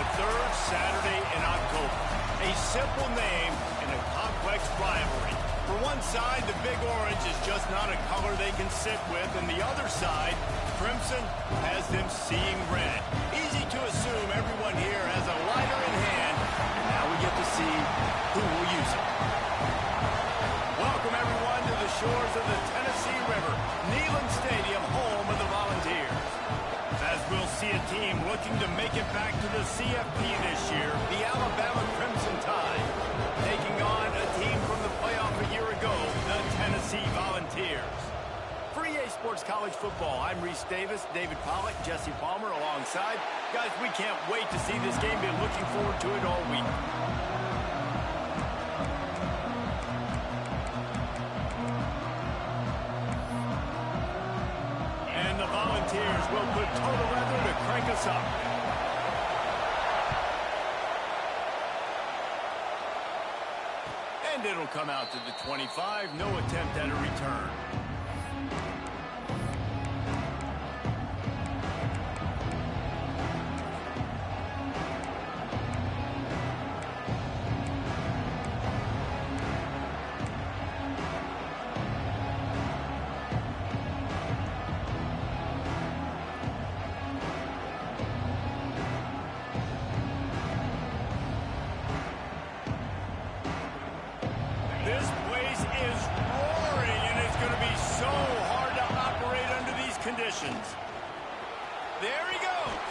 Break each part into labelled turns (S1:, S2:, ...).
S1: the third Saturday in October. A simple name and a complex rivalry. For one side, the Big Orange is just not a color they can sit with, and the other side, Crimson, has them seeing red. Easy to assume everyone here has a lighter in hand, and now we get to see who will use it. Welcome, everyone, to the shores of the Tennessee River, Neyland Stadium, home of the Volunteers. As we'll see a team looking to make it back to the CFP this year, the Alabama Crimson Tide, taking on a team from the playoff a year ago, the Tennessee Volunteers. For EA Sports College Football, I'm Reese Davis, David Pollack, Jesse Palmer alongside. Guys, we can't wait to see this game. Been looking forward to it all week. And the Volunteers will put total weather to crank us up. And it'll come out to the 25. No attempt at a return. This place is roaring, and it's going to be so hard to operate under these conditions. There he goes.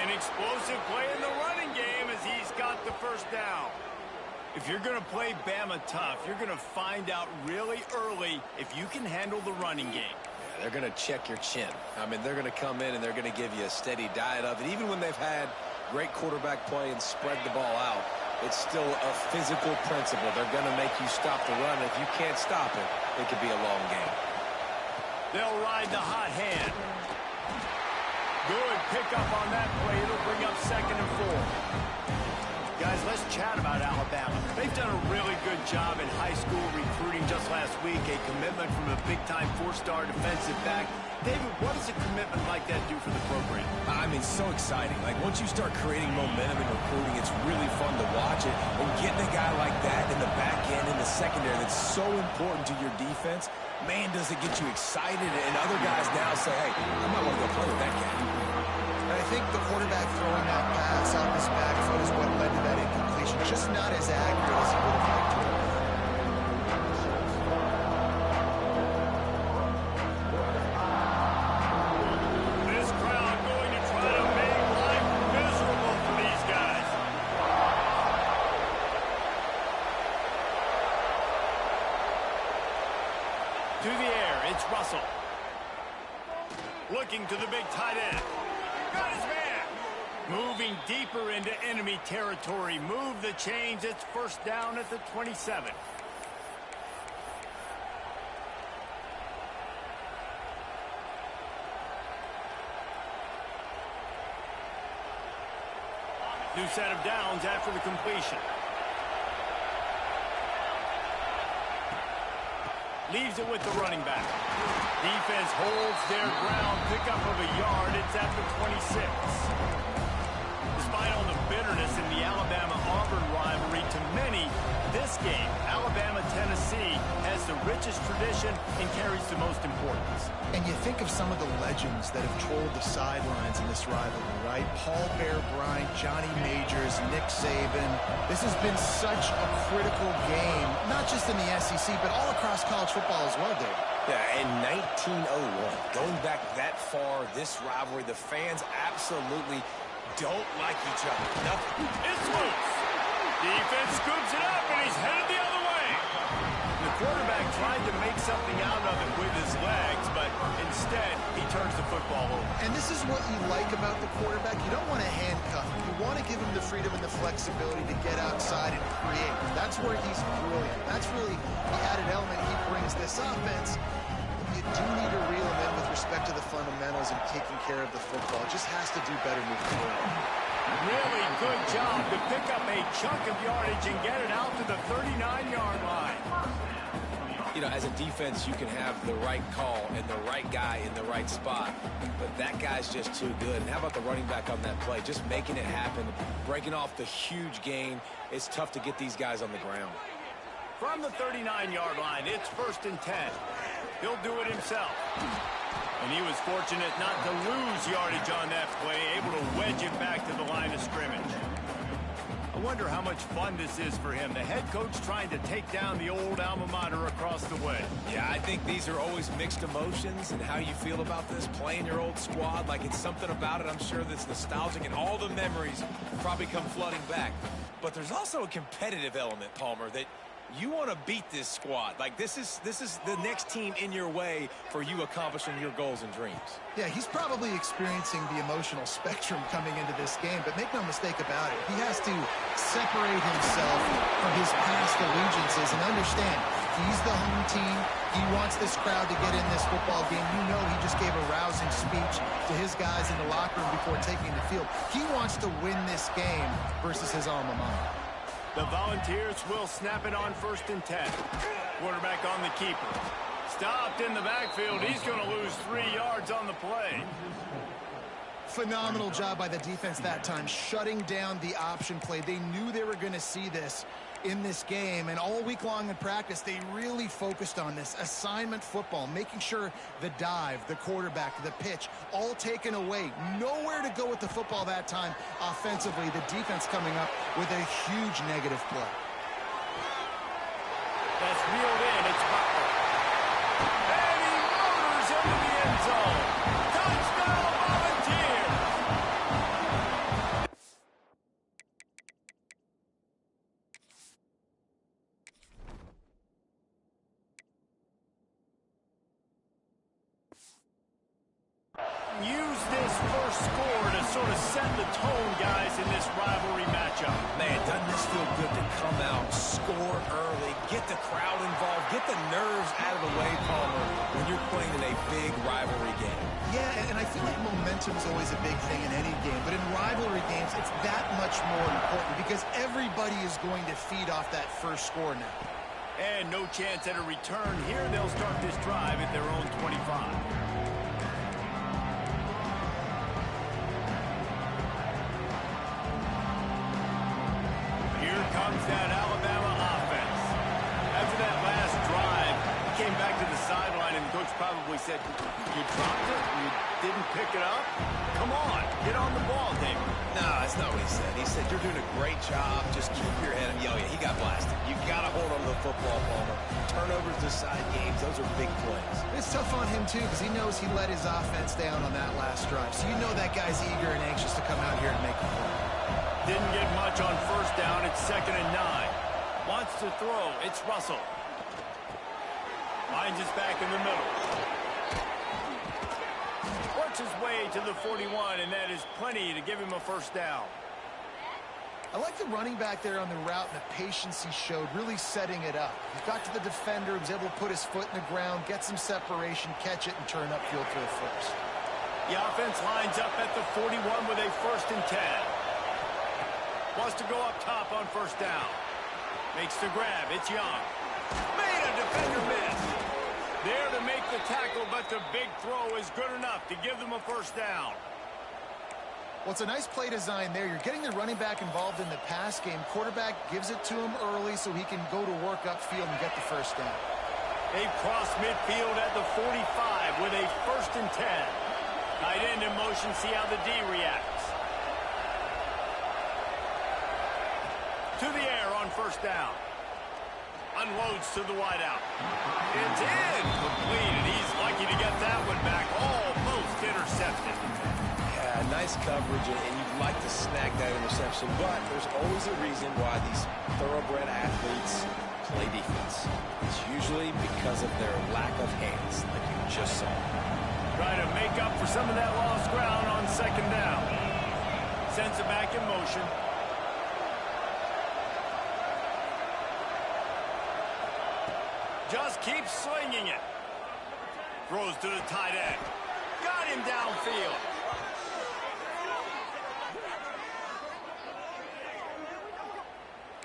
S1: An explosive play in the running game as he's got the first down. If you're going to play Bama tough, you're going to find out really early if you can handle the running game.
S2: Yeah, they're going to check your chin. I mean, they're going to come in and they're going to give you a steady diet of it. Even when they've had great quarterback play and spread the ball out, it's still a physical principle. They're going to make you stop the run. If you can't stop it, it could be a long game.
S1: They'll ride the hot hand. Good pickup on that play. It'll bring up 2nd and 4. Guys, let's chat about Alabama. They've done a really good job in high school recruiting just last week. A commitment from a big-time 4-star defensive back. David, what does a commitment like that do for the program?
S2: I mean, so exciting. Like, once you start creating momentum in recruiting, it's really fun to watch it. And getting a guy like that in the back end, in the secondary, that's so important to your defense, man, does it get you excited. And other guys now say, hey, I might want to go play with that guy.
S3: And I think the quarterback throwing that pass off his back foot is what led to that incompletion. Just not as accurate as he would have liked to.
S1: This crowd going to try to make life miserable for these guys. To the air, it's Russell. Looking to the big tight end. Got his man. Moving deeper into enemy territory. Move the chains. It's first down at the 27. New set of downs after the completion. Leaves it with the running back. Defense holds their ground. Pickup of a yard. It's at the 26. Despite all the bitterness in the Alabama-Auburn rivalry, to many, this game, Alabama-Tennessee, has the richest tradition and carries the most importance.
S3: And you think of some of the legends that have trolled the sidelines in this rivalry, right? Paul Bear Bryant, Johnny Majors, Nick Saban. This has been such a critical game, not just in the SEC, but all across college football as well, Dave.
S2: Yeah, in 1901, going back that far, this rivalry, the fans absolutely don't like each other. Nothing.
S1: It's loose. Defense scoops it up, and he's headed the other way. The quarterback tried to make something out of it with his legs, but instead, he turns the football over.
S3: And this is what you like about the quarterback. You don't want to handcuff him. You want to give him the freedom and the flexibility to get outside and create. That's where he's brilliant. That's really the added element he brings this offense. You do need to reel him in with respect to the fundamentals and taking care of the football. It just has to do better moving forward.
S1: Really good job to pick up a chunk of yardage and get it out to the 39-yard line.
S2: You know, as a defense, you can have the right call and the right guy in the right spot, but that guy's just too good. And how about the running back on that play? Just making it happen, breaking off the huge gain. It's tough to get these guys on the ground.
S1: From the 39-yard line, it's 1st and 10. He'll do it himself. And he was fortunate not to lose yardage on that play, able to wedge it back to the line of scrimmage. I wonder how much fun this is for him. The head coach trying to take down the old alma mater across the way.
S2: Yeah, I think these are always mixed emotions, and how you feel about this, playing your old squad, like it's something about it, I'm sure, that's nostalgic, and all the memories probably come flooding back. But there's also a competitive element, Palmer, that you want to beat this squad. Like, this is the next team in your way for you accomplishing your goals and dreams.
S3: Yeah, he's probably experiencing the emotional spectrum coming into this game, but make no mistake about it, he has to separate himself from his past allegiances and understand he's the home team. He wants this crowd to get in this football game. You know, he just gave a rousing speech to his guys in the locker room before taking the field. He wants to win this game versus his alma mater.
S1: The Volunteers will snap it on 1st and 10. Quarterback on the keeper. Stopped in the backfield. He's going to lose 3 yards on the play.
S3: Phenomenal job by the defense that time, shutting down the option play. They knew they were going to see this in this game, and all week long in practice, they really focused on this assignment football, making sure the dive, the quarterback, the pitch, all taken away. Nowhere to go with the football that time offensively. The defense coming up with a huge negative play.
S1: That's reeled in. It's Butler. And he motors into the end zone. Touchdown, Volunteers! Use this first score to sort of set the tone, guys, in this rivalry matchup.
S2: Man, doesn't this feel good to come out, score early, get the crowd involved, get the nerves out of the way, Palmer, when you're playing in a big rivalry game?
S3: Yeah, and I feel like momentum is always a big thing in any game, but in rivalry games, it's that much more important because everybody is going to feed off that first score now.
S1: And no chance at a return here. They'll start this drive at their own 25. Comes that Alabama offense. After that last drive, he came back to the sideline, and the coach probably said, you dropped it? You didn't pick it up? Come on, get on the ball, David.
S2: No, that's not what he said. He said, you're doing a great job. Just keep your head and yell. Yeah, he got blasted. You got to hold on to the football, Palmer. Turnovers decide games. Those are big plays.
S3: It's tough on him, too, because he knows he let his offense down on that last drive. So you know that guy's eager and anxious to come out here and make the play.
S1: Didn't get much on 1st down. It's 2nd and 9. Wants to throw. It's Russell. Finds his back in the middle. Works his way to the 41, and that is plenty to give him a 1st down.
S3: I like the running back there on the route and the patience he showed, really setting it up. He got to the defender, was able to put his foot in the ground, get some separation, catch it, and turn upfield for the 1st.
S1: The offense lines up at the 41 with a 1st and 10. Wants to go up top on 1st down. Makes the grab. It's Young. Made a defender miss. There to make the tackle, but the big throw is good enough to give them a 1st down.
S3: Well, it's a nice play design there. You're getting the running back involved in the pass game. Quarterback gives it to him early so he can go to work upfield and get the 1st down.
S1: They cross midfield at the 45 with a 1st and 10. Tight end in motion. See how the D reacts. To the air on 1st down. Unloads to the wideout. It's incomplete, and he's lucky to get that one back. Almost intercepted.
S2: Yeah, nice coverage, and you'd like to snag that interception, but there's always a reason why these thoroughbred athletes play defense. It's usually because of their lack of hands, like you just saw.
S1: Trying to make up for some of that lost ground on 2nd down. Sends it back in motion. Just keeps slinging it. Throws to the tight end. Got him downfield.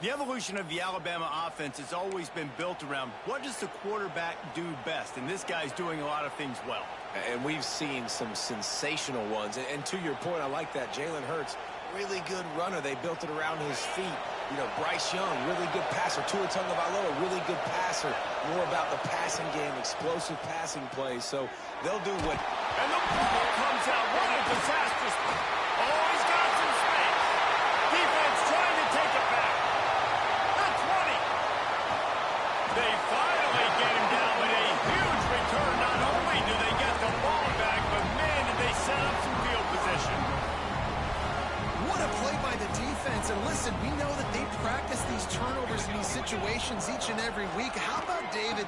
S1: The evolution of the Alabama offense has always been built around what does the quarterback do best, and this guy's doing a lot of things well.
S2: And we've seen some sensational ones. And to your point, I like that. Jalen Hurts, really good runner. They built it around his feet. You know, Bryce Young, really good passer. Tua Tagovailoa, really good passer. More about the passing game, explosive passing plays. So they'll do what...
S1: And the ball comes out. What a disastrous... Oh, he's got some space. Defense trying to take it back. The 20. They finally get him down with a huge return. Not only do they get the ball back, but man, did they set up some field position.
S3: What a play by the defense. And listen, we know that they practice these turnovers in these situations each and every week. How about David?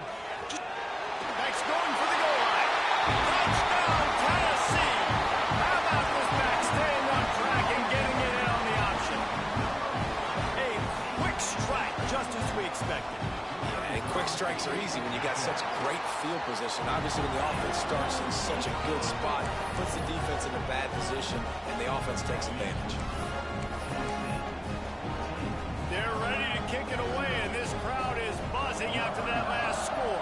S1: Back's going for the goal line. Touchdown, Tennessee. How about this back staying on track and getting it in on the option? A quick strike, just as we expected.
S2: And quick strikes are easy when you got such great field position. Obviously, when the offense starts in such a good spot, puts the defense in a bad position, and the offense takes advantage.
S1: They're ready to kick it away, and this crowd is buzzing after that last score.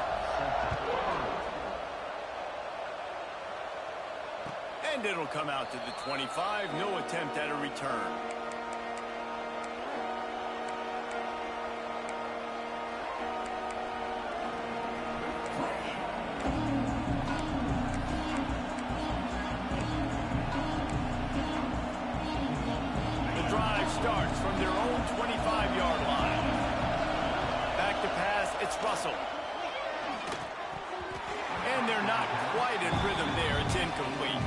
S1: And it'll come out to the 25. No attempt at a return. Starts from their own 25-yard line. Back to pass, it's Russell. And they're not quite in rhythm there. It's incomplete.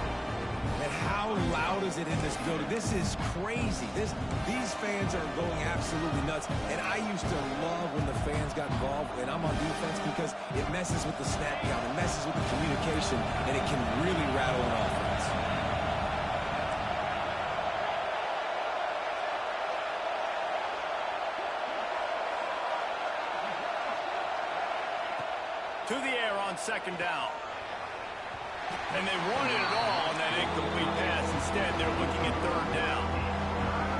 S2: And how loud is it in this building? This is crazy. These fans are going absolutely nuts. And I used to love when the fans got involved, and I'm on defense, because it messes with the snap count, it messes with the communication, and it can really rattle an offense.
S1: To the air on second down. And they wanted it all on that incomplete pass. Instead, they're looking at third down.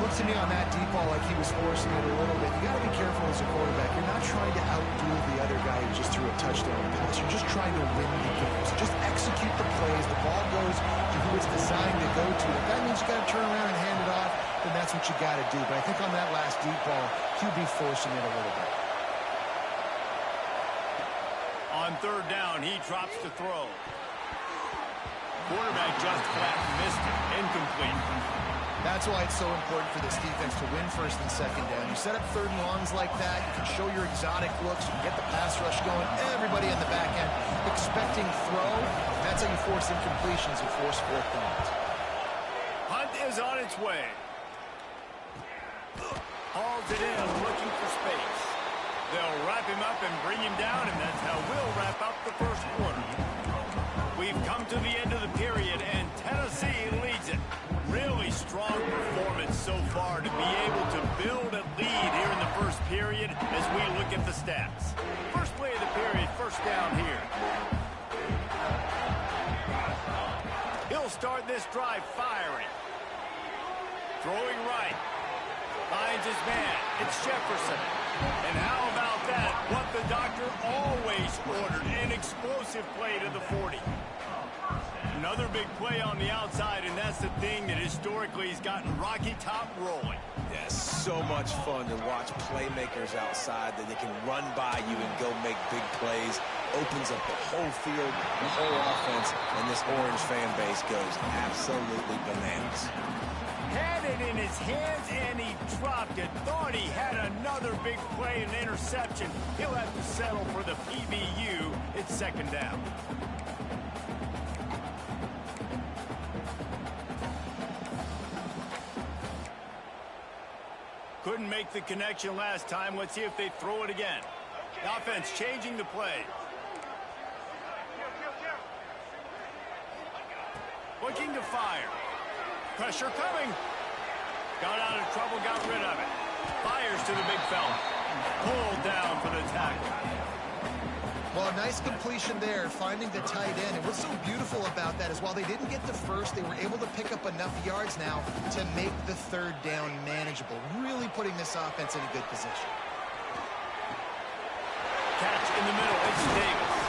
S3: Looks to me on that deep ball like he was forcing it a little bit. You got to be careful as a quarterback. You're not trying to outdo the other guy who just threw a touchdown pass. You're just trying to win the game. So just execute the plays. The ball goes to who it's designed to go to. If that means you got to turn around and hand it off, then that's what you got to do. But I think on that last deep ball, QB forcing it a little bit.
S1: On third down, he drops to throw. Quarterback just flat missed it. Incomplete.
S3: That's why it's so important for this defense to win first and second down. You set up third and longs like that, you can show your exotic looks, you can get the pass rush going, everybody in the back end expecting throw. That's how you force incompletions, you force fourth downs.
S1: Hunt is on its way. Hauls it in, looking for space. They'll wrap him up and bring him down, and that's how we'll wrap up the first quarter. We've come to the end of the period, and Tennessee leads it. Really strong performance so far to be able to build a lead here in the first period as we look at the stats. First play of the period, first down here. He'll start this drive firing. Throwing right. Finds his man. It's Jefferson. And how about that? What the doctor always ordered. An explosive play to the 40. Another big play on the outside, and that's the thing that historically has gotten Rocky Top rolling.
S2: Yeah, so much fun to watch playmakers outside that they can run by you and go make big plays. Opens up the whole field, the whole offense, and this Orange fan base goes absolutely bananas.
S1: Had it in his hands, and he dropped it. Thought he had another big play and interception. He'll have to settle for the PBU. It's second down. Couldn't make the connection last time. Let's see if they throw it again. The offense changing the play. Looking to fire. Pressure coming. Got out of trouble, got rid of it. Fires to the big fella. Pulled down for the tackle.
S3: Well, Well, nice completion there, finding the tight end. And what's so beautiful about that is while they didn't get the first, they were able to pick up enough yards now to make the third down manageable, really putting this offense in a good position.
S1: Catch in the middle. It's Davis.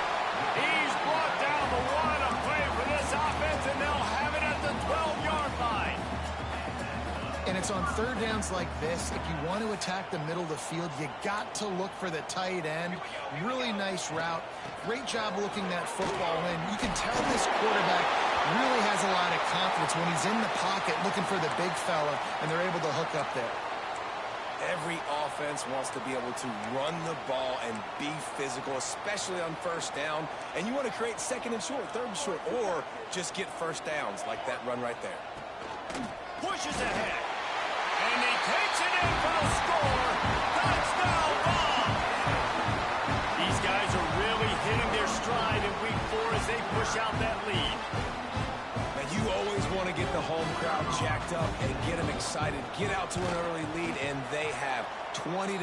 S1: He's brought down the one. A play for this offense, and they'll have it at the 12-yard line.
S3: And it's on third downs like this. If you want to attack the middle of the field, you got to look for the tight end. Really nice route. Great job looking that football in. You can tell this quarterback really has a lot of confidence when he's in the pocket looking for the big fella, and they're able to hook up there.
S2: Every offense wants to be able to run the ball and be physical, especially on first down. And you want to create second and short, third and short, or just get first downs like that run right there.
S1: Pushes ahead. And he takes it in for the score. Touchdown, Bama! These guys are really hitting their stride in week 4 as they push out that lead.
S2: Now, you always want to get the home crowd jacked up and get them excited. Get out to an early lead, and they have 20-0.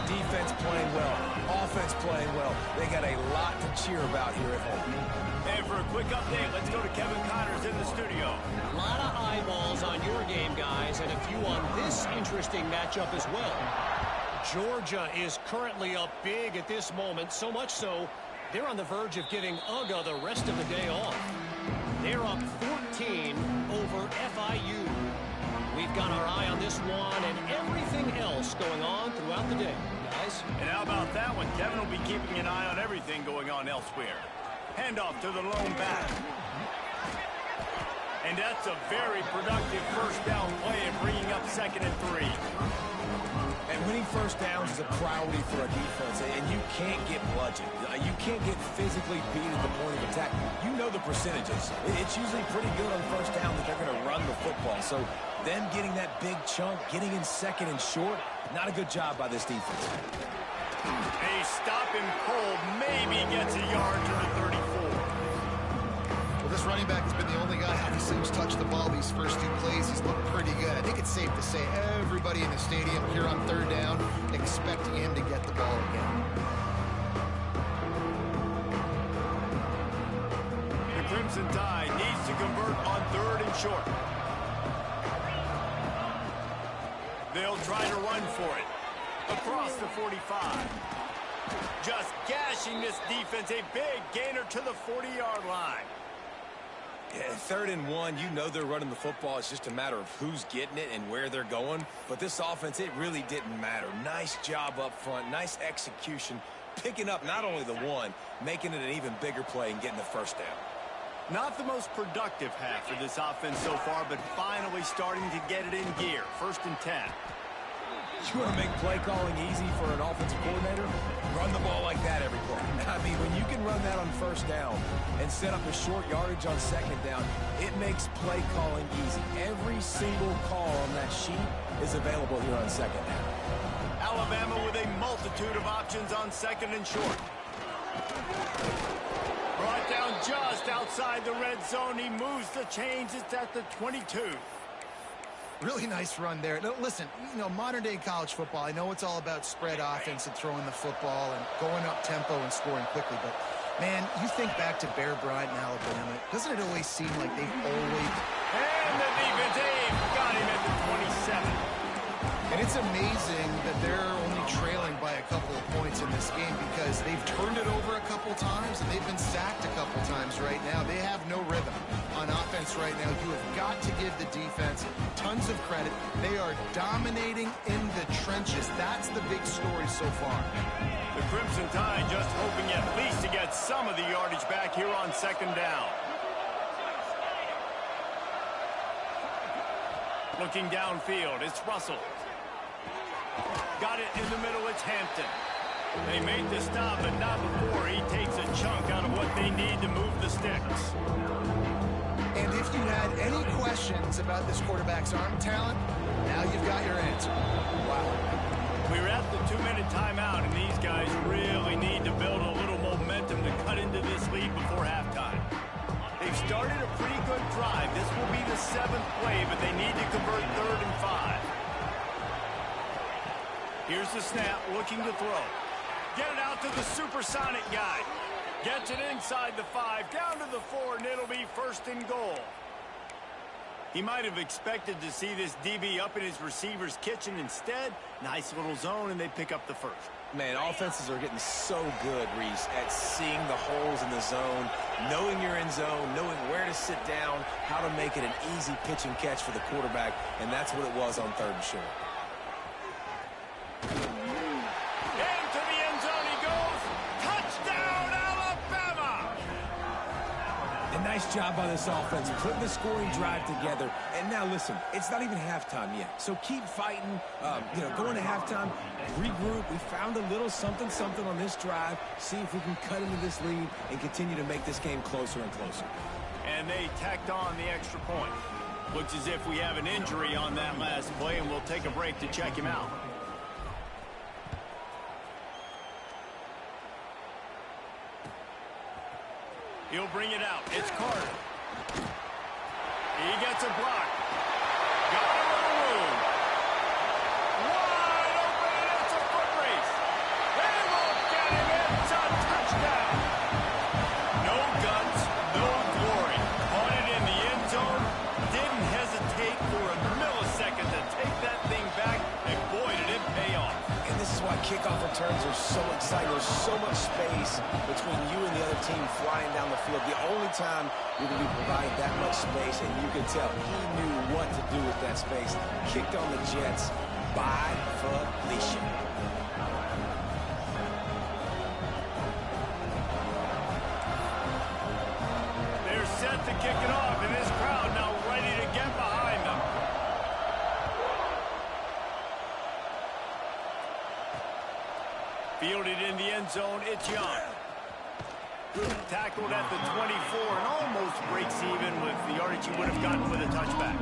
S2: Defense playing well, offense playing well. They got a lot to cheer about here at home.
S1: And for a quick update, let's go to Kevin Connors in the studio.
S4: A lot of eyeballs on your game, guys, and a few on this interesting matchup as well. Georgia is currently up big at this moment, so much so they're on the verge of giving UGA the rest of the day off. They're up 14 over FIU. We've got our eye on this one and everything else going on throughout the day, guys.
S1: And how about that one? Kevin will be keeping an eye on everything going on elsewhere. Handoff to the lone back. And that's a very productive first down play and bringing up 2nd and 3.
S2: And winning first downs is a priority for a defense, and you can't get bludgeoned. You can't get physically beat at the point of attack. You know the percentages. It's usually pretty good on first down that they're going to run the football. So them getting that big chunk, getting in second and short, not a good job by this defense.
S1: A stop and pull maybe gets a yard to the 34.
S3: Well, this running back has been the only guy obviously who's touched the ball these first 2 plays. He's looked pretty good. I think it's safe to say everybody in the stadium here on third down expecting him to get the ball again.
S1: The Crimson Tide needs to convert on 3rd and short. They'll try to run for it. Across the 45. Just gashing this defense. A big gainer to the 40-yard line.
S2: Yeah, 3rd and 1, you know they're running the football. It's just a matter of who's getting it and where they're going. But this offense, it really didn't matter. Nice job up front, nice execution, picking up not only the one, making it an even bigger play and getting the first down.
S1: Not the most productive half for this offense so far, but finally starting to get it in gear. 1st and 10.
S2: You want to make play calling easy for an offensive coordinator? Run the ball like that every play. I mean, when you can run that on first down and set up a short yardage on 2nd down, it makes play calling easy. Every single call on that sheet is available here on 2nd down.
S1: Alabama with a multitude of options on 2nd and short. Brought down just outside the red zone. He moves the chains. It's at the 22.
S3: Really nice run there. No, listen, you know, modern-day college football, I know it's all about spread offense and throwing the football and going up tempo and scoring quickly, but, man, you think back to Bear Bryant in Alabama, doesn't it always seem like they've always...
S1: And the defense, got him at the 27.
S3: And it's amazing that they're only trailing by a couple of points in this game because they've turned it over a couple times and they've been sacked a couple times right now. They have no rhythm on offense right now. You have got to give the defense tons of credit. They are dominating in the trenches. That's the big story so far.
S1: The Crimson Tide just hoping at least to get some of the yardage back here on 2nd down. Looking downfield, it's Russell. Got it in the middle, it's Hampton. They made the stop, but not before he takes a chunk out of what they need to move the sticks.
S3: And if you had any questions about this quarterback's arm talent, now you've got your answer. Wow.
S1: We're at the 2-minute timeout, and these guys really need to build a little momentum to cut into this lead before halftime. They've started a pretty good drive. This will be the 7th play, but they need to convert 3rd and 5. Here's the snap, looking to throw. Get it out to the supersonic guy. Gets it inside the 5, down to the 4, and it'll be 1st and goal. He might have expected to see this DB up in his receiver's kitchen. Instead, nice little zone, and they pick up the 1st.
S2: Man, offenses are getting so good, Reese, at seeing the holes in the zone, knowing your end zone, knowing where to sit down, how to make it an easy pitch and catch for the quarterback, and that's what it was on 3rd and short.
S1: Into the end zone he goes. Touchdown, Alabama!
S2: A nice job by this offense, putting the scoring drive together. And now, listen, it's not even halftime yet. So keep fighting, going to halftime, regroup. We found a little something on this drive. See if we can cut into this lead and continue to make this game closer and closer.
S1: And they tacked on the extra point. Looks as if we have an injury on that last play, and we'll take a break to check him out. He'll bring it out. It's Carter. He gets a block. Got a little room. Wide open, and it's a foot race. They won't get him. It's a touchdown. No guts, no glory. Caught it in the end zone. Didn't hesitate for a millisecond to take that thing back, and boy, did it pay off.
S2: And this is why kickoff returns are so exciting. There's so much space between you and the other team flying down the field. The only time you're going to be provided that much space, and you can tell he knew what to do with that space. Kicked on the Jets by Felicia.
S1: They're set to kick it off, and this crowd now ready to get behind them. Fielded in the end zone, it's Young. Tackled at the 24 and almost breaks even with the yardage he would have gotten with a touchback.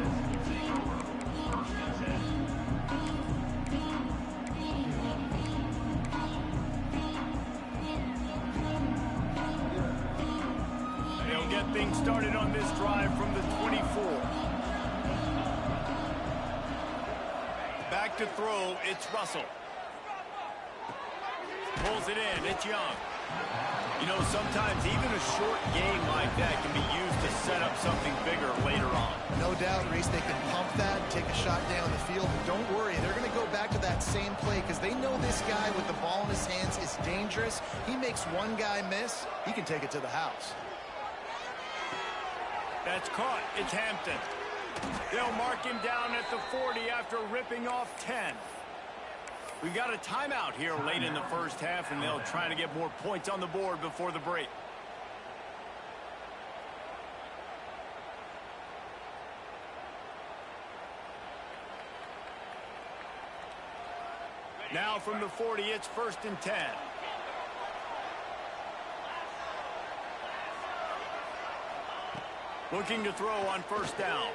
S1: They'll get things started on this drive from the 24. Back to throw, it's Russell. Pulls it in, it's Young. You know, sometimes even a short game like that can be used to set up something bigger later on.
S3: No doubt, Reese, they can pump that, take a shot down the field, but don't worry, they're going to go back to that same play because they know this guy with the ball in his hands is dangerous. He makes one guy miss, he can take it to the house.
S1: That's caught. It's Hampton. They'll mark him down at the 40 after ripping off 10. We got a timeout here late in the first half, and they'll try to get more points on the board before the break. Now from the 40, it's 1st and 10. Looking to throw on 1st down.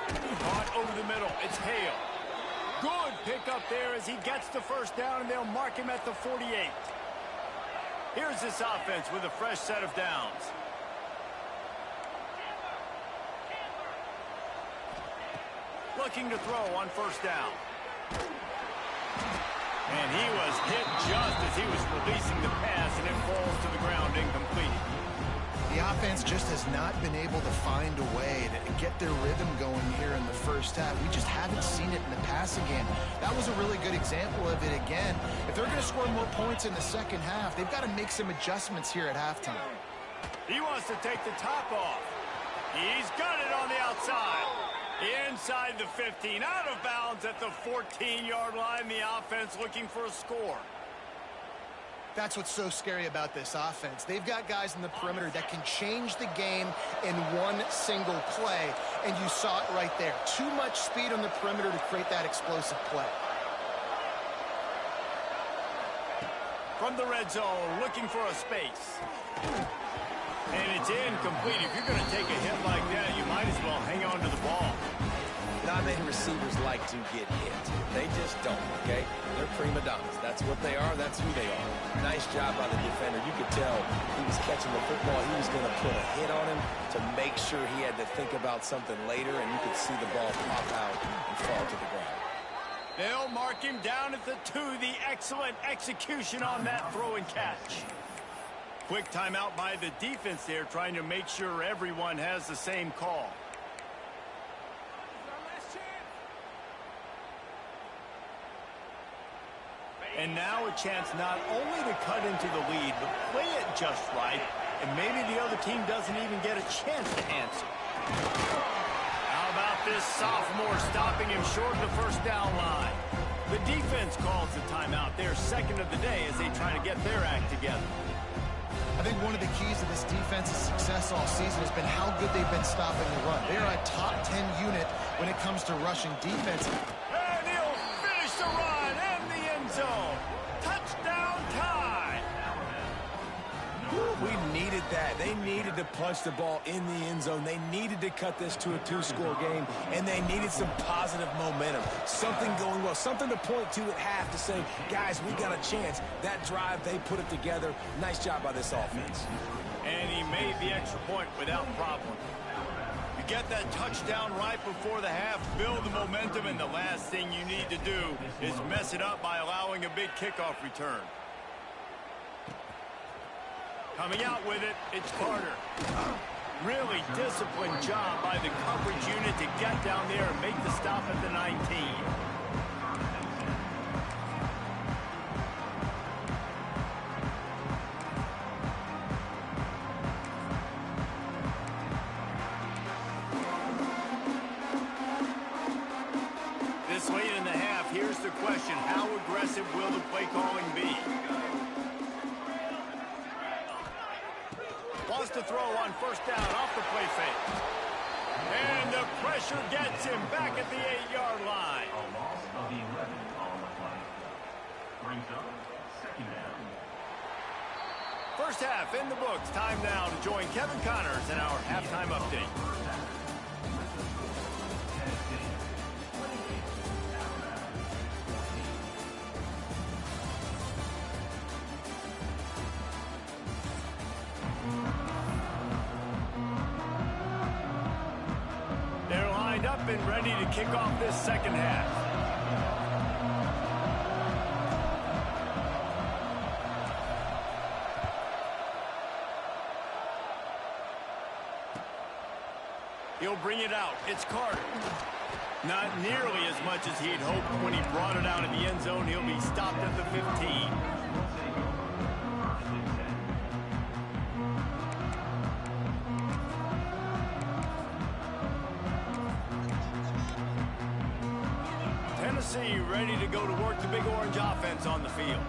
S1: Caught over the middle. It's Hale. Good pickup there as he gets the 1st down, and they'll mark him at the 48. Here's this offense with a fresh set of downs. Looking to throw on 1st down. And he was hit just as he was releasing the pass, and it falls to the ground incomplete.
S3: The offense just has not been able to find a way to get their rhythm going here in the first half. We just haven't seen it in the passing game. That was a really good example of it again. If they're going to score more points in the second half, they've got to make some adjustments here at halftime.
S1: He wants to take the top off. He's got it on the outside. Inside the 15, out of bounds at the 14-yard line. The offense looking for a score.
S3: That's what's so scary about this offense. They've got guys in the perimeter that can change the game in one single play, and you saw it right there. Too much speed on the perimeter to create that explosive play.
S1: From the red zone, looking for a space. And it's incomplete. If you're going to take a hit like that, you might as well hang on to the ball.
S2: Not many receivers like to get hit. They just don't, okay? They're prima donnas. That's what they are. That's who they are. Nice job by the defender. You could tell he was catching the football. He was going to put a hit on him to make sure he had to think about something later, and you could see the ball pop out and fall to the ground.
S1: They'll mark him down at the 2. The excellent execution on that throw and catch. Quick timeout by the defense there, trying to make sure everyone has the same call. And now a chance not only to cut into the lead, but play it just right, and maybe the other team doesn't even get a chance to answer. How about this sophomore stopping him short of the first down line? The defense calls the timeout, their second of the day, as they try to get their act together.
S3: I think one of the keys to this defense's success all season has been how good they've been stopping the run. They're a top 10 unit when it comes to rushing defense.
S1: And he'll finish the run in the end zone. Touchdown tie.
S2: We needed that. They needed to punch the ball in the end zone. They needed to cut this to a 2-score game, and they needed some positive momentum. Something going well, something to point to at half to say, guys, we got a chance. That drive, they put it together. Nice job by this offense.
S1: And he made the extra point without problem. You get that touchdown right before the half, build the momentum, and the last thing you need to do is mess it up by allowing a big kickoff return. Coming out with it, it's Carter. Really disciplined job by the coverage unit to get down there and make the stop at the 19. This late in the half, here's the question: how aggressive will the play calling be? Wants to throw on first down off the play fake. And the pressure gets him back at the 8-yard line.
S5: A loss of 11 on the play. Brings up second down.
S1: First half in the books. Time now to join Kevin Connors in our halftime update. Up and ready to kick off this second half. He'll bring it out. It's Carter. Not nearly as much as he'd hoped when he brought it out in the end zone. He'll be stopped at the 15. Tennessee ready to go to work the Big Orange offense on the field.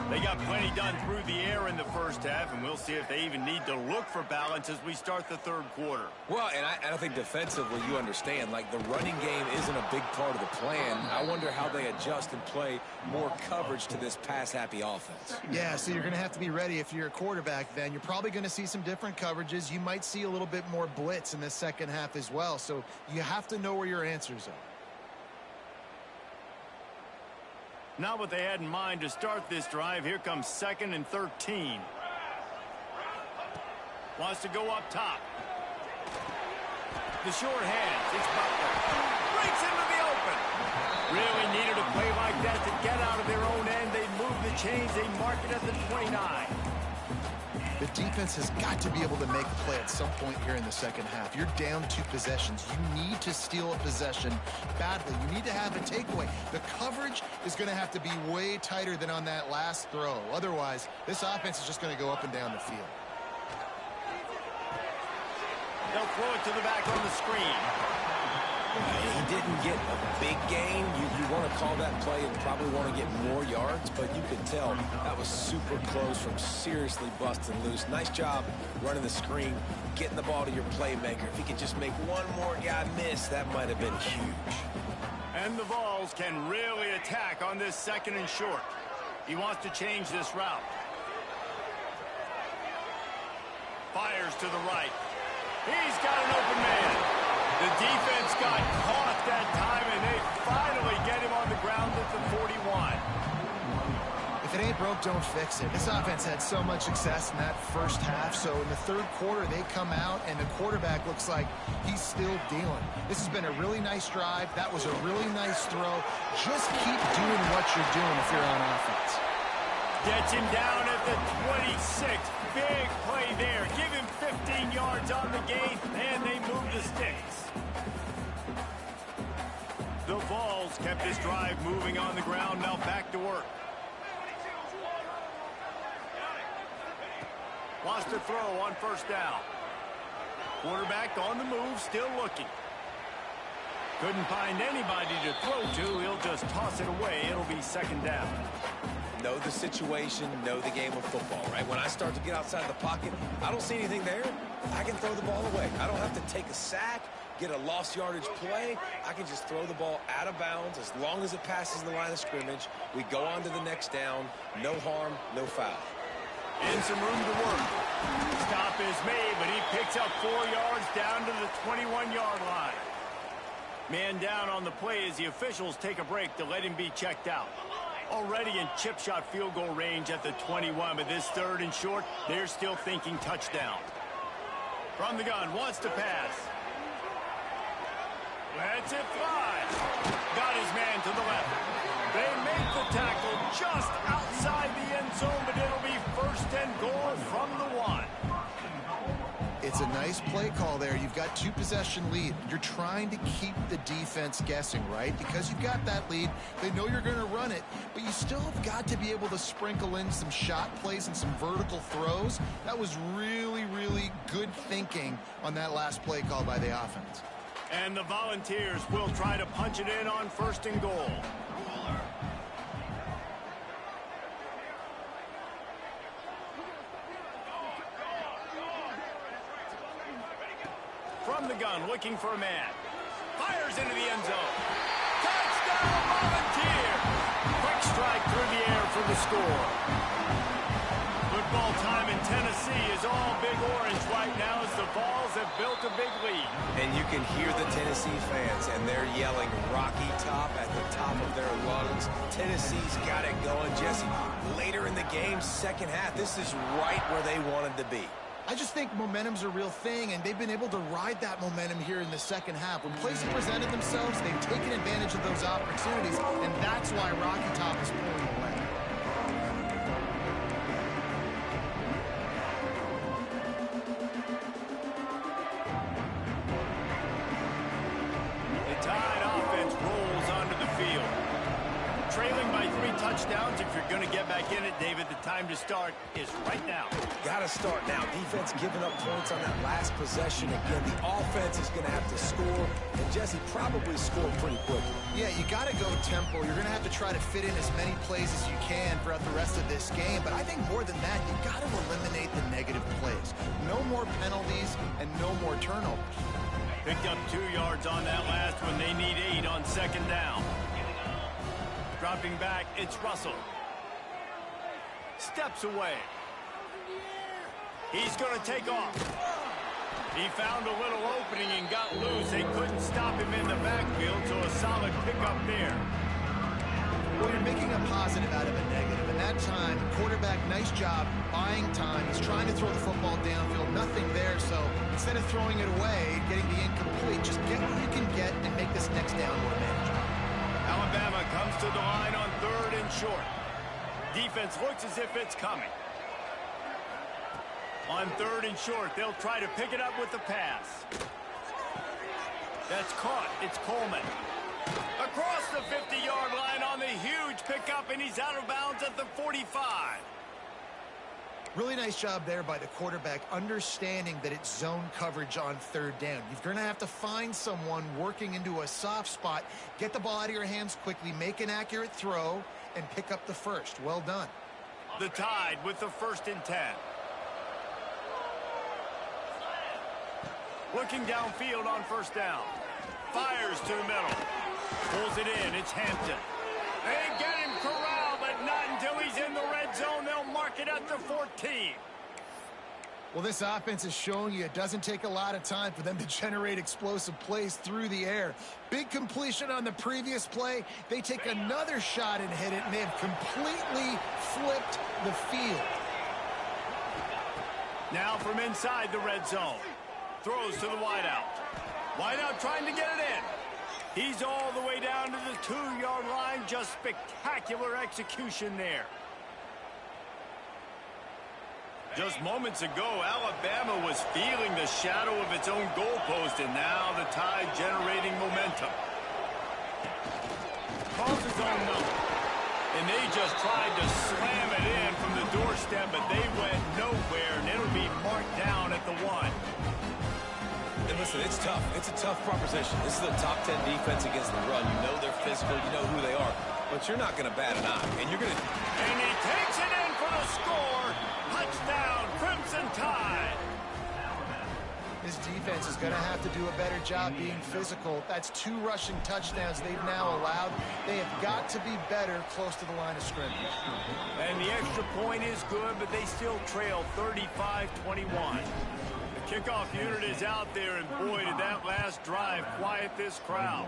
S1: They got plenty done through the air in the first half, and we'll see if they even need to look for balance as we start the third quarter.
S2: Well, and I think defensively you understand, like, the running game isn't a big part of the plan. I wonder how they adjust and play more coverage to this pass-happy offense.
S3: Yeah, so you're going to have to be ready if you're a quarterback then. You're probably going to see some different coverages. You might see a little bit more blitz in the second half as well, so you have to know where your answers are.
S1: Not what they had in mind to start this drive. Here comes 2nd and 13. Wants to go up top. The short hands. It's Butler. Breaks into the open. Really needed a play like that to get out of their own end. They move the chains. They mark it at the 29.
S3: The defense has got to be able to make a play at some point here in the second half. You're down 2 possessions. You need to steal a possession badly. You need to have a takeaway. The coverage is going to have to be way tighter than on that last throw. Otherwise, this offense is just going to go up and down the field.
S1: They'll throw it to the back on the screen.
S2: He didn't get a big gain. You want to call that play and probably want to get more yards, but you could tell that was super close from seriously busting loose. Nice job running the screen, getting the ball to your playmaker. If he could just make one more guy miss, that might have been huge.
S1: And the Vols can really attack on this 2nd and short. He wants to change this route. Fires to the right. He's got an open man. The defense got caught that time, and they finally get him on the ground at the 41.
S3: If it ain't broke, don't fix it. This offense had so much success in that first half, so in the third quarter, they come out, and the quarterback looks like he's still dealing. This has been a really nice drive. That was a really nice throw. Just keep doing what you're doing if you're on offense.
S1: Gets him down at the 26. Big Eagles kept this drive moving on the ground. Now back to work. Wants to throw on first down. Quarterback on the move, still looking. Couldn't find anybody to throw to. He'll just toss it away. It'll be second down.
S2: Know the situation, know the game of football, right? When I start to get outside the pocket, I don't see anything there. I can throw the ball away. I don't have to take a sack, get a lost yardage play. I can just throw the ball out of bounds as long as it passes the line of scrimmage. We go on to the next down. No harm, no foul.
S1: And some room to work. Stop is made, but he picks up 4 yards down to the 21-yard line. Man down on the play as the officials take a break to let him be checked out. Already in chip shot field goal range at the 21, but this 3rd and short, they're still thinking touchdown. From the gun, wants to pass. Lets it fly. Got his man to the left. They make the tackle just outside the end zone, but it'll be 1st and goal from the 1.
S3: It's a nice play call there. You've got 2-possession lead. You're trying to keep the defense guessing, right? Because you've got that lead, they know you're going to run it, but you still have got to be able to sprinkle in some shot plays and some vertical throws. That was really, really good thinking on that last play call by the offense.
S1: And the Volunteers will try to punch it in on 1st and goal. From the gun, looking for a man. Fires into the end zone. Touchdown, Volunteers! Quick strike through the air for the score. Football time in Tennessee is all Big Orange right now as the Vols have built a big lead.
S2: And you can hear the Tennessee fans, and they're yelling Rocky Top at the top of their lungs. Tennessee's got it going, Jesse. Later in the game, second half, this is right where they wanted to be.
S3: I just think momentum's a real thing, and they've been able to ride that momentum here in the second half. When plays have presented themselves, they've taken advantage of those opportunities, and that's why Rocky Top is pulling away.
S1: The Tide offense rolls onto the field. Trailing by 3 touchdowns. If you're going to get back in it, David, the time to start is right now.
S2: Got to start now. Defense giving up points on that last possession. Again, the offense is going to have to score, and Jesse probably score pretty quickly.
S3: Yeah, you got to go tempo. You're going to have to try to fit in as many plays as you can throughout the rest of this game, but I think more than that, you got to eliminate the negative plays. No more penalties and no more turnovers.
S1: Picked up 2 yards on that last one. They need 8 on second down. Dropping back, it's Russell. Steps away. He's going to take off. He found a little opening and got loose. They couldn't stop him in the backfield, so a solid pickup there.
S3: Well, you're making a positive out of a negative. And that time, quarterback, nice job buying time. He's trying to throw the football downfield. Nothing there, so instead of throwing it away, getting the incomplete, just get what you can get and make this next down more manageable.
S1: Alabama comes to the line on 3rd and short. Defense looks as if it's coming. On 3rd and short, they'll try to pick it up with the pass. That's caught. It's Coleman. Across the 50-yard line on the huge pickup, and he's out of bounds at the 45.
S3: Really nice job there by the quarterback, understanding that it's zone coverage on 3rd down. You're going to have to find someone working into a soft spot, get the ball out of your hands quickly, make an accurate throw, and pick up the first. Well done.
S1: The Tide with the 1st and 10. Looking downfield on 1st down. Fires to the middle. Pulls it in. It's Hampton. They get him corralled, but not until he's in the red zone. They'll mark it at the 14.
S3: Well, this offense is showing you it doesn't take a lot of time for them to generate explosive plays through the air. Big completion on the previous play. They take another shot and hit it, and they have completely flipped the field.
S1: Now from inside the red zone. Throws to the wideout. Wideout trying to get it in. He's all the way down to the 2-yard line. Just spectacular execution there. Just moments ago, Alabama was feeling the shadow of its own goalpost, and now the Tide generating momentum. zone number. And they just tried to slam it in from the doorstep, but they went nowhere, and it'll be marked down at the 1.
S2: And listen, it's tough. It's a tough proposition. This is a top 10 defense against the run. You know they're physical. You know who they are. But you're not going to bat an eye. And you're going to...
S1: And he takes it in for the score. Touchdown, Crimson Tide.
S3: This defense is going to have to do a better job being physical. That's 2 rushing touchdowns they've now allowed. They have got to be better close to the line of scrimmage.
S1: And the extra point is good, but they still trail 35-21. The kickoff unit is out there, and boy, did that last drive quiet this crowd.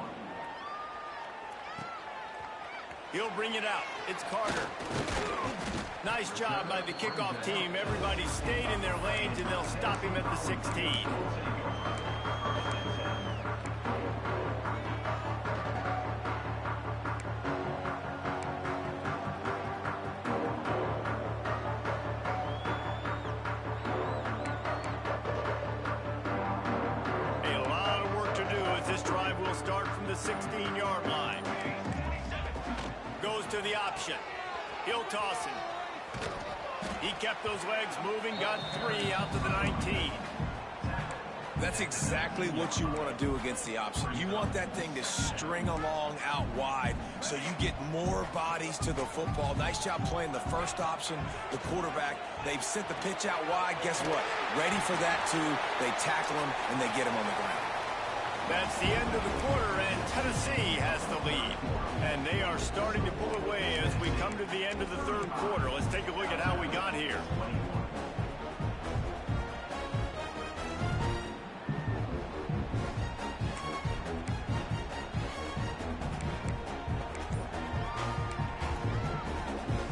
S1: He'll bring it out. It's Carter. Nice job by the kickoff team. Everybody stayed in their lanes, and they'll stop him at the 16. A lot of work to do as this drive will start from the 16-yard line. Goes to the option. He'll toss him. He kept those legs moving, got 3 out to the 19.
S2: That's exactly what you want to do against the option. You want that thing to string along out wide so you get more bodies to the football. Nice job playing the first option, the quarterback. They've sent the pitch out wide. Guess what? Ready for that, too. They tackle him, and they get him on the ground.
S1: That's the end of the quarter, and Tennessee has the lead. And they are starting to pull away as we come to the end of the third quarter. Let's take a look at how we got here.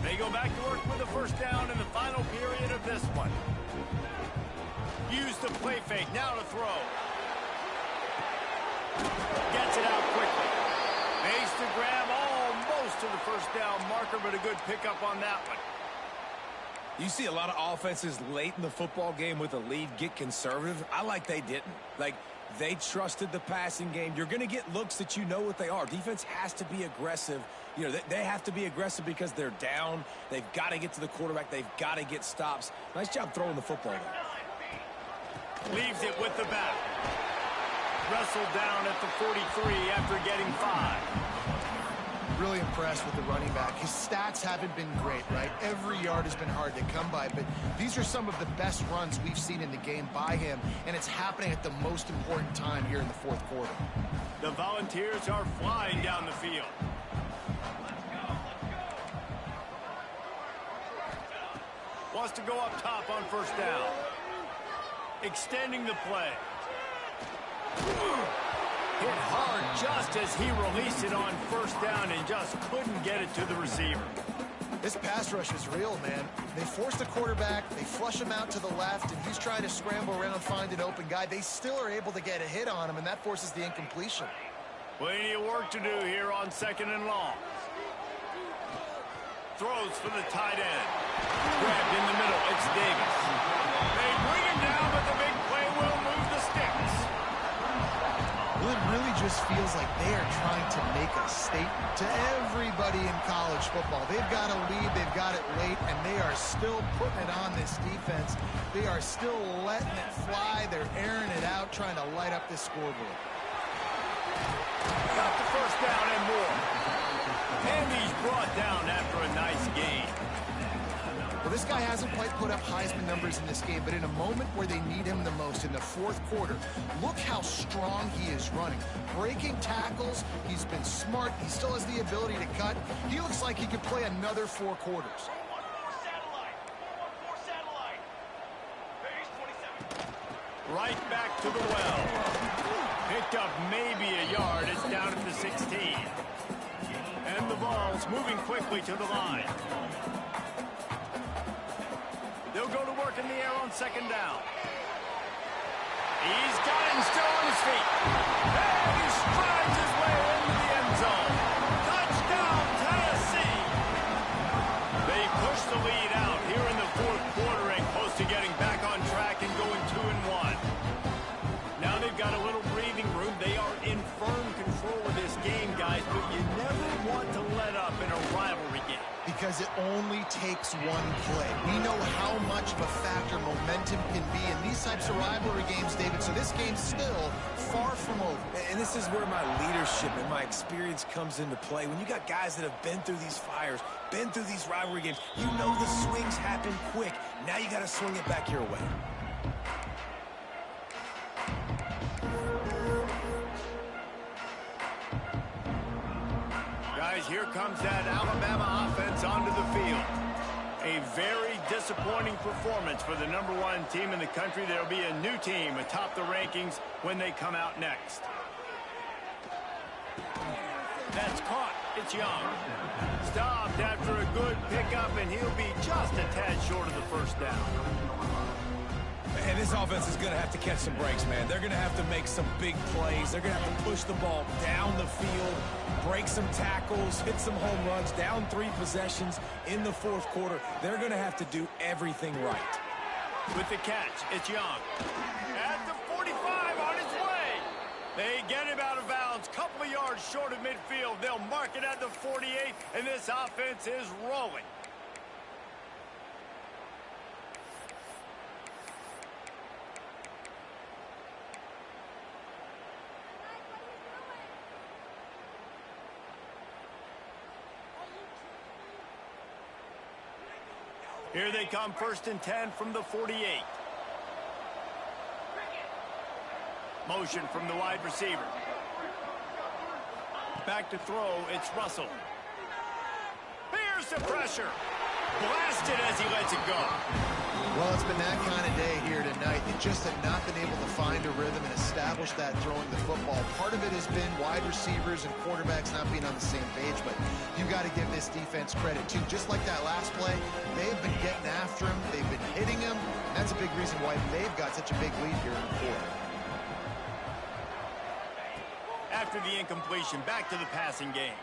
S1: They go back to work with a first down in the final period of this one. Use the play fake, now to throw. Gets it out quickly. Makes the grab almost to the first down marker, but a good pickup on that one.
S2: You see a lot of offenses late in the football game with a lead get conservative. I like they didn't. Like, they trusted the passing game. You're going to get looks that you know what they are. Defense has to be aggressive. You know, they have to be aggressive because they're down. They've got to get to the quarterback. They've got to get stops. Nice job throwing the football, though.
S1: Leaves it with the back. Wrestled down at the 43 after getting 5.
S3: Really impressed with the running back. His stats haven't been great, right? Every yard has been hard to come by, but these are some of the best runs we've seen in the game by him, and it's happening at the most important time here in the fourth quarter.
S1: The Volunteers are flying down the field. Wants to go up top on first down. Extending the play. Hit hard just as he released it on first down and just couldn't get it to the receiver.
S3: This pass rush is real, man. They force the quarterback, they flush him out to the left, and he's trying to scramble around, find an open guy. They still are able to get a hit on him, and that forces the incompletion.
S1: Plenty of work to do here on 2nd and long. Throws for the tight end. Grabbed in the middle. It's Davis. They bring him down, but the big play will move the sticks.
S3: Well, it really just feels like they are trying to make a statement to everybody in college football. They've got a lead, they've got it late, and they are still putting it on this defense. They are still letting it fly. They're airing it out, trying to light up this scoreboard.
S1: Got the first down and more. And he's brought down after a nice gain.
S3: Well, this guy hasn't quite put up Heisman numbers in this game, but in a moment where they need him the most, in the fourth quarter, look how strong he is running. Breaking tackles, he's been smart, he still has the ability to cut. He looks like he could play another 4 quarters.
S1: Right back to the well. Picked up maybe a yard. It's down at the 16. And the ball's moving quickly to the line. They'll go to work in the air on 2nd down. He's got him still on his feet. And he strides his way into the end zone. Touchdown, Tennessee! They push the lead out here in the fourth quarter and close to getting back on track and going 2-1. Now they've got a little breathing room. They are in firm control of this game, guys, but you never want to let
S3: because it only takes one play. We know how much of a factor momentum can be in these types of rivalry games, David, so this game's still far from over.
S2: And this is where my leadership and my experience comes into play. When you got guys that have been through these fires, been through these rivalry games, you know the swings happen quick. Now you got to swing it back your way.
S1: Guys, here comes that Alabama offense onto the field. A very disappointing performance for the #1 team in the country. There'll be a new team atop the rankings when they come out next. That's caught. It's Young. Stopped after a good pickup, and he'll be just a tad short of the first down.
S2: And this offense is going to have to catch some breaks, man. They're going to have to make some big plays. They're going to have to push the ball down the field, break some tackles, hit some home runs, down 3 possessions in the fourth quarter. They're going to have to do everything right.
S1: With the catch, it's Young. At the 45, on his way. They get him out of bounds, couple of yards short of midfield. They'll mark it at the 48, and this offense is rolling. Here they come, 1st and 10 from the 48. Motion from the wide receiver. Back to throw, it's Russell. Here's the pressure. Blasted as he lets it go.
S3: Well, it's been that kind of day here tonight. They just have not been able to find a rhythm and establish that throwing the football. Part of it has been wide receivers and quarterbacks not being on the same page, but you got to give this defense credit, too. Just like that last play, they've been getting after him. They've been hitting him. That's a big reason why they've got such a big lead here in the fourth.
S1: After the incompletion, back to the passing game.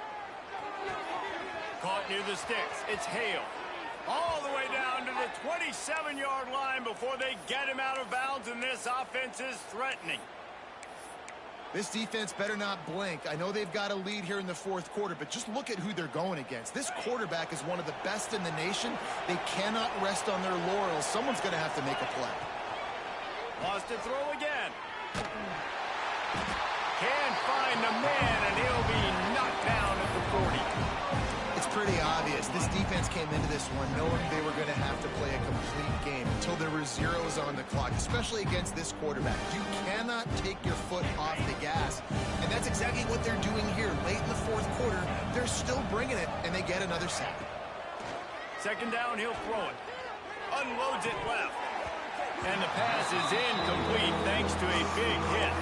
S1: Caught near the sticks. It's Hale. All the way down to the 27-yard line before they get him out of bounds, and this offense is threatening.
S3: This defense better not blink. I know they've got a lead here in the fourth quarter, but just look at who they're going against. This quarterback is one of the best in the nation. They cannot rest on their laurels. Someone's going to have to make a play.
S1: Lost to throw again. Can't find the man, and he'll be knocked down at the 40.
S3: It's pretty obvious. This defense came into this one knowing they were going to have to play a complete game until there were zeros on the clock, especially against this quarterback. You cannot take your foot off the gas, and that's exactly what they're doing here. Late in the fourth quarter, they're still bringing it, and they get another sack.
S1: 2nd down, he'll throw it. Unloads it left. And the pass is incomplete thanks to a big hit.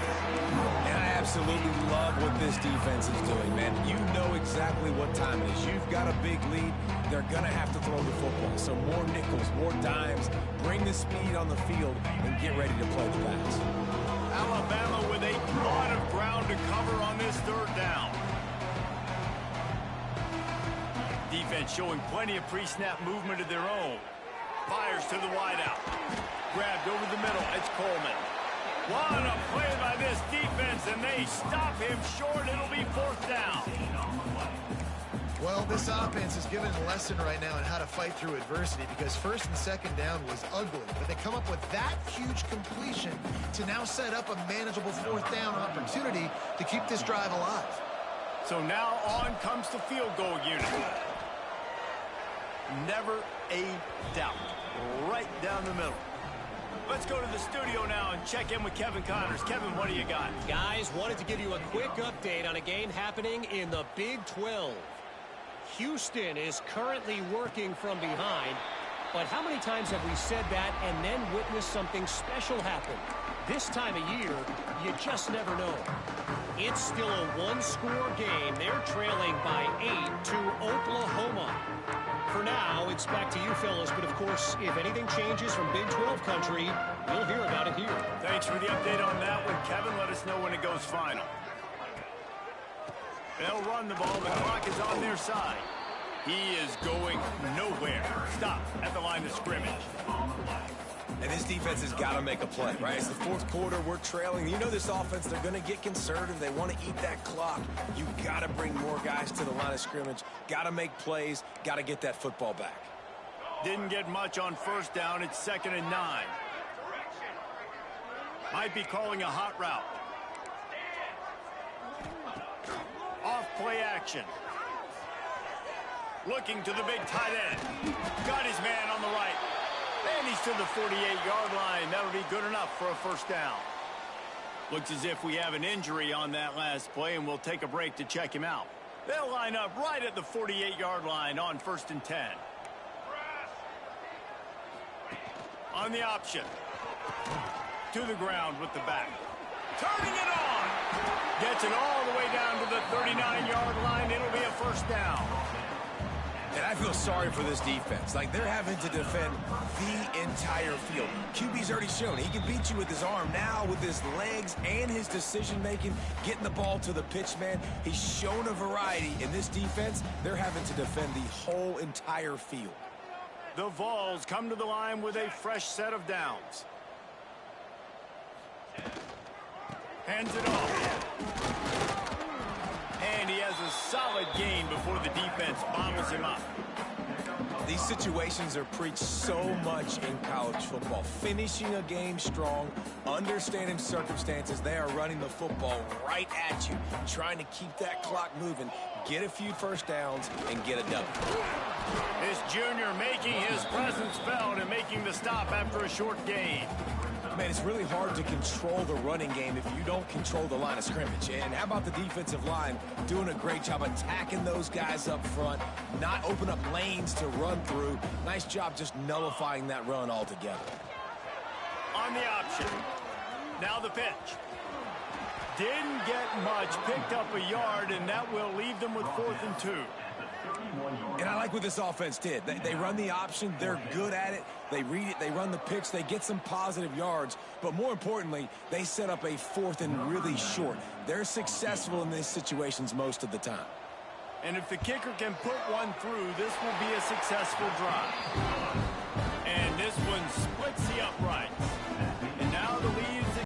S2: And I absolutely love what this defense is doing, man. You know exactly what time it is. You've got a big lead. They're going to have to throw the football. So more nickels, more dimes, bring the speed on the field, and get ready to play the pass.
S1: Alabama with a lot of ground to cover on this 3rd down. Defense showing plenty of pre-snap movement of their own. Fires to the wideout. Grabbed over the middle. It's Coleman. What a play by this defense, and they stop him short. It'll be 4th down.
S3: Well, this offense is given a lesson right now on how to fight through adversity because 1st and 2nd down was ugly, but they come up with that huge completion to now set up a manageable 4th down opportunity to keep this drive alive.
S1: So now on comes the field goal unit. Never a doubt. Right down the middle. Let's go to the studio now and check in with Kevin Connors. Kevin, what do you got?
S4: Guys, wanted to give you a quick update on a game happening in the Big 12. Houston is currently working from behind, but how many times have we said that and then witnessed something special happen? This time of year, you just never know. It's still a one-score game. They're trailing by 8 to Oklahoma. For now, it's back to you fellas, but of course, if anything changes from Big 12 country, you'll hear about it here.
S1: Thanks for the update on that one, Kevin. Let us know when it goes final. They'll run the ball. The clock is on their side. He is going nowhere. Stop at the line of scrimmage.
S2: And this defense has got to make a play, right? It's the fourth quarter. We're trailing. You know this offense, they're going to get conservative. They want to eat that clock. You got to bring more guys to the line of scrimmage. Got to make plays. Got to get that football back.
S1: Didn't get much on first down. It's 2nd and 9. Might be calling a hot route. Off play action. Looking to the big tight end. Got his man on the right. And he's to the 48-yard line. That'll be good enough for a first down. Looks as if we have an injury on that last play, and we'll take a break to check him out. They'll line up right at the 48-yard line on 1st and 10. On the option. To the ground with the back. Turning it on. Gets it all the way down to the 39-yard line. It'll be a first down.
S2: And I feel sorry for this defense. Like, they're having to defend the entire field. QB's already shown he can beat you with his arm. Now, with his legs and his decision-making, getting the ball to the pitch man, he's shown a variety. In this defense, they're having to defend the whole entire field.
S1: The Vols come to the line with a fresh set of downs. Hands it off. And he has a solid gain before the defense bobbles him up.
S2: These situations are preached so much in college football. Finishing a game strong, understanding circumstances. They are running the football right at you, trying to keep that clock moving, get a few first downs, and get a W.
S1: This junior making his presence felt and making the stop after a short gain.
S2: Man, it's really hard to control the running game if you don't control the line of scrimmage. And how about the defensive line doing a great job attacking those guys up front, not open up lanes to run through. Nice job just nullifying that run altogether.
S1: On the option. Now the pitch. Didn't get much, picked up a yard, and that will leave them with 4th and 2.
S2: And I like what this offense did. They run the option. They're good at it. They read it. They run the pitch. They get some positive yards. But more importantly, they set up a 4th and really short. They're successful in these situations most of the time.
S1: And if the kicker can put one through, this will be a successful drive. And this one splits the upright.